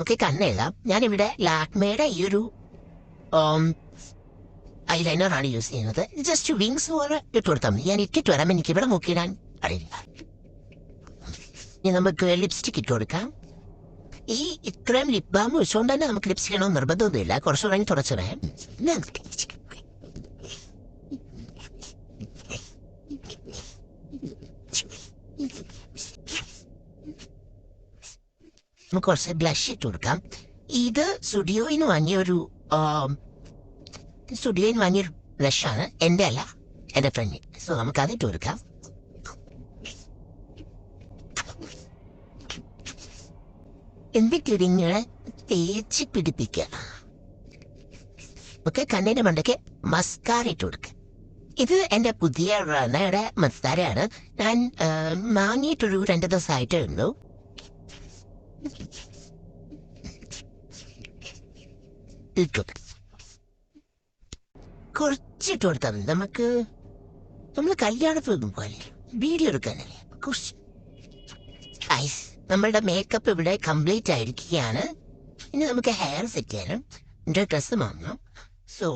Okay, കണ്ണെഴുതാം. ഞാനിവിടെ ലാക്മേയുടെ ഈ ഒരു ഐലൈനറാണ് യൂസ് ചെയ്യുന്നത്. ജസ്റ്റ് വിങ്സ് പോലെ ഇട്ട് കൊടുത്താൽ മതി. ഞാൻ ഇട്ടിട്ട് വരാം, എനിക്ക് ഇവിടെ നോക്കിയിടാൻ അറിയില്ല. ഇനി നമുക്ക് ലിപ്സ്റ്റിക് ഇട്ട് കൊടുക്കാം. ഈ ഇത്രയും ലിപ് ബാം വെച്ചുകൊണ്ട് തന്നെ നമുക്ക് ലിപ്സ്റ്റിക് ഇടണമെന്ന് നിർബന്ധമൊന്നുമില്ല. കുറച്ച് തുടങ്ങി തുടച്ചിടേ. നമുക്ക് കുറച്ച് ബ്ലഷ് ഇട്ട് കൊടുക്കാം. ഇത് സ്റ്റുഡിയോയിൽ വാങ്ങിയൊരു ബ്ലഷാണ്. എൻ്റെ അല്ല, എൻ്റെ ഫ്രണ്ട്. സോ നമുക്ക് അതിട്ട് കൊടുക്കാം. എന്നിട്ട് ഇങ്ങനെ തേച്ച് പിടിപ്പിക്കുക. ഓക്കെ, കണ്ണിൻ്റെ മണ്ടയ്ക്ക് മസ്കാര ഇട്ട് കൊടുക്കുക. ഇത് എൻ്റെ പുതിയ റണയുടെ മസ്കാരയാണ്. ഞാൻ വാങ്ങിയിട്ടൊരു 2 ദിവസമായിട്ടേ ഉള്ളൂ. കുറച്ചിട്ട് കൊടുത്താൽ മതി. നമ്മൾ കല്യാണത്തിന് പോലെ വീഡിയോ എടുക്കാനല്ലേ. കുറച്ച് നമ്മളുടെ മേക്കപ്പ് ഇവിടെ കംപ്ലീറ്റ് ആയിരിക്കുകയാണ്. ഇനി നമുക്ക് ഹെയർ സെറ്റ് ചെയ്യണം. എൻ്റെ ഡ്രസ്സ് വാങ്ങണം. സോ